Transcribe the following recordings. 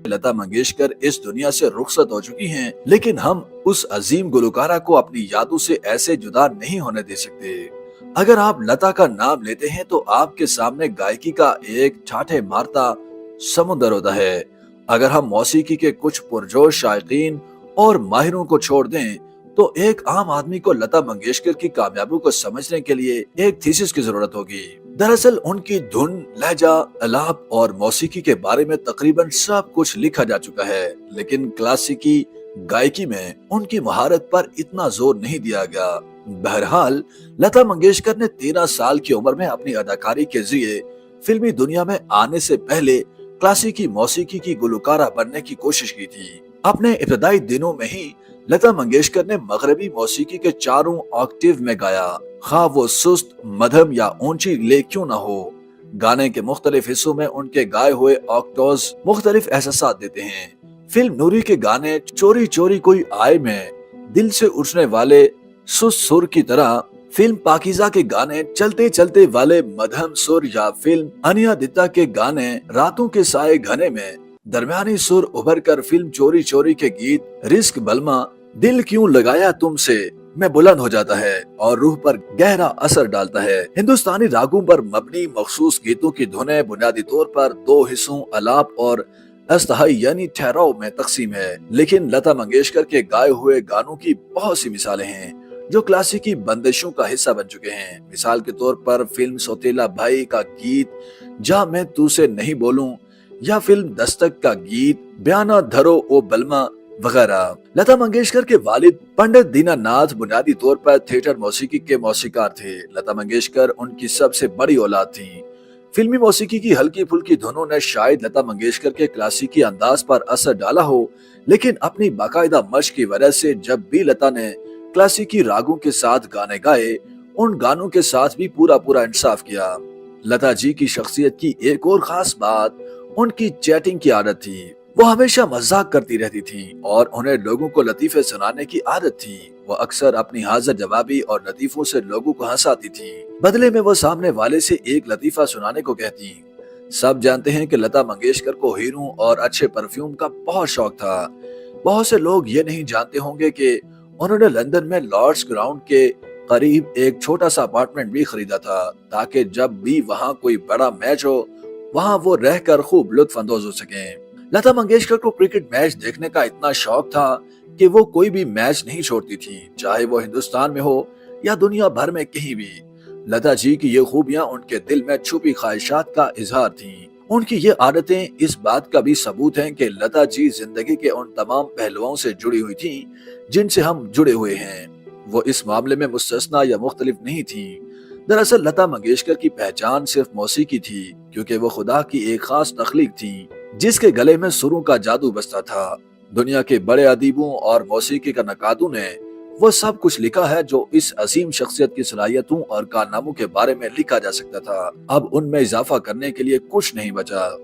लता मंगेशकर इस दुनिया से रुखसत हो चुकी हैं, लेकिन हम उस अजीम गुलकारा को अपनी यादों से ऐसे जुदा नहीं होने दे सकते। अगर आप लता का नाम लेते हैं तो आपके सामने गायकी का एक ठाठे मारता समुद्र होता है। अगर हम मौसीकी के कुछ पुरजोश शायकीन और माहिरों को छोड़ दें तो एक आम आदमी को लता मंगेशकर की कामयाबी को समझने के लिए एक थीसिस की जरूरत होगी। दरअसल उनकी धुन, लहजा, अलाप और मौसीकी के बारे में तकरीबन सब कुछ लिखा जा चुका है, लेकिन क्लासिकी गायकी में उनकी महारत पर इतना जोर नहीं दिया गया। बहरहाल लता मंगेशकर ने 13 साल की उम्र में अपनी अदाकारी के जरिए फिल्मी दुनिया में आने से पहले क्लासिकी मौसीकी की गुलकारा बनने की कोशिश की थी। अपने इब्तदाई दिनों में ही लता मंगेशकर ने मगरबी मौसीकी के चारों ऑक्टेव में गाया, खा वो सुस्त, मध्यम या ऊंची ले क्यों न हो। गाने के मुख्तलिफ हिस्सों में उनके गाए हुए ऑक्टेव्स मुख्तलिफ एहसास देते हैं। फिल्म नूरी के गाने चोरी चोरी कोई आए में दिल से उठने वाले सुस्त सुर की तरह, फिल्म पाकीज़ा के गाने चलते चलते वाले मध्यम सुर या फिल्म अनिया दित्ता के गाने रातों के साए घने में दरमियानी सुर उभर कर फिल्म चोरी चोरी के गीत रिस्क बलमा, दिल क्यों लगाया तुमसे में बुलंद हो जाता है और रूह पर गहरा असर डालता है। हिंदुस्तानी रागों पर मबनी मखसूस गीतों की धुनें बुनियादी तौर पर दो हिस्सों अलाप और अस्तहाई यानी ठहराव में तकसीम है, लेकिन लता मंगेशकर के गाए हुए गानों की बहुत सी मिसालें हैं जो क्लासिकी बंदिशों का हिस्सा बन चुके हैं। मिसाल के तौर पर फिल्म सौतेला भाई का गीत जा मैं तू से नहीं बोलूं या फिल्म दस्तक का गीत बयाना धरो ओ बलमा वगैरह। लता मंगेशकर के वालिद पंडित दीनानाथ बुनियादी तौर पर थिएटर मौसीकी के मौसीकार थे। लता मंगेशकर उनकी सबसे बड़ी औलाद थी। फिल्मी मौसीकी की हल्की फुल्की धुनों ने शायद लता मंगेशकर के क्लासिकी अंदाज पर असर डाला हो, लेकिन अपनी बाकायदा मशक की वजह से जब भी लता ने क्लासिकी रागों के साथ गाने गाए, उन गानों के साथ भी पूरा इंसाफ किया। लता जी की शख्सियत की एक और खास बात उनकी चैटिंग की आदत थी। वो हमेशा मजाक करती रहती थी और उन्हें लोगों को लतीफे सुनाने की आदत थी। वो अक्सर अपनी हाजिर जवाबी और लतीफों से लोगों को हंसाती थी। बदले में वो सामने वाले से एक लतीफा सुनाने को कहती। सब जानते हैं कि लता मंगेशकर को हीरों और अच्छे परफ्यूम का बहुत शौक था। बहुत से लोग ये नहीं जानते होंगे कि उन्होंने लंदन में लॉर्ड्स ग्राउंड के करीब एक छोटा सा अपार्टमेंट भी खरीदा था, ताकि जब भी वहाँ कोई बड़ा मैच हो वहाँ वो रहकर खूब लुत्फ अंदोज हो सके। लता मंगेशकर को क्रिकेट मैच देखने का इतना शौक था कि वो कोई भी मैच नहीं छोड़ती थी, चाहे वो हिंदुस्तान में हो या दुनिया भर में कहीं भी। लता जी की ये खूबियां उनके दिल में छुपी ख्वाहिशात का इजहार थीं। उनकी ये आदतें इस बात का भी सबूत हैं कि लता जी जिंदगी के उन तमाम पहलुओं से जुड़ी हुई थीं जिनसे हम जुड़े हुए हैं। वो इस मामले में मुस्तस्ना या मुख्तलिफ नहीं थी। दरअसल लता मंगेशकर की पहचान सिर्फ मौसीकी थी, क्योंकि वो खुदा की एक खास तख्लीक थी जिसके गले में सुरों का जादू बसता था। दुनिया के बड़े अदीबों और मौसीकी का नकादों ने वो सब कुछ लिखा है जो इस अजीम शख्सियत की सलाहियतों और कारनामों के बारे में लिखा जा सकता था। अब उनमें इजाफा करने के लिए कुछ नहीं बचा।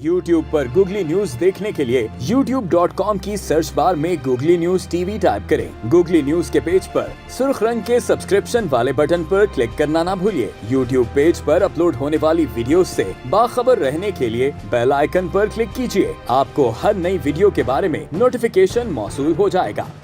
YouTube पर गूगली न्यूज देखने के लिए youtube.com की सर्च बार में गूगली न्यूज टीवी टाइप करें। गूगली न्यूज के पेज पर सुर्ख रंग के सब्सक्रिप्शन वाले बटन पर क्लिक करना ना भूलिए। YouTube पेज पर अपलोड होने वाली वीडियो से बाखबर रहने के लिए बेल आइकन पर क्लिक कीजिए। आपको हर नई वीडियो के बारे में नोटिफिकेशन मौसूल हो जाएगा।